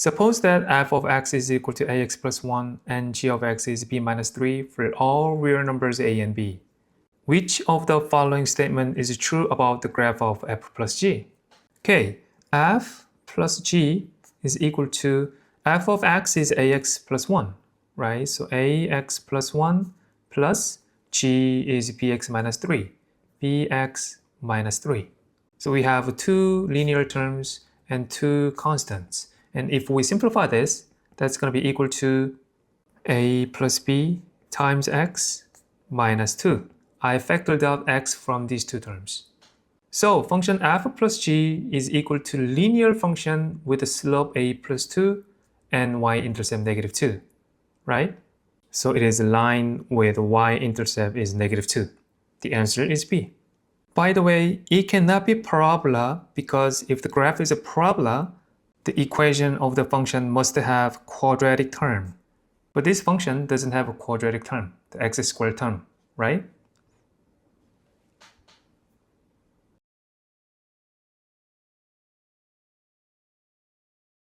Suppose that f of x is equal to ax plus 1 and g of x is b minus 3 for all real numbers a and b. Which of the following statement is true about the graph of f plus g? Okay, f plus g is equal to f of x is ax plus 1, right? So ax plus 1 plus g is bx minus 3, bx minus 3. So we have two linear terms and two constants. And if we simplify this, that's going to be equal to a plus b times x minus 2. I factored out x from these two terms. So function f plus g is equal to linear function with a slope a plus 2 and y-intercept negative 2, right? So it is a line with y-intercept is negative 2. The answer is B. By the way, it cannot be parabola because if the graph is a parabola, the equation of the function must have quadratic term. But this function doesn't have a quadratic term, the x squared term, right?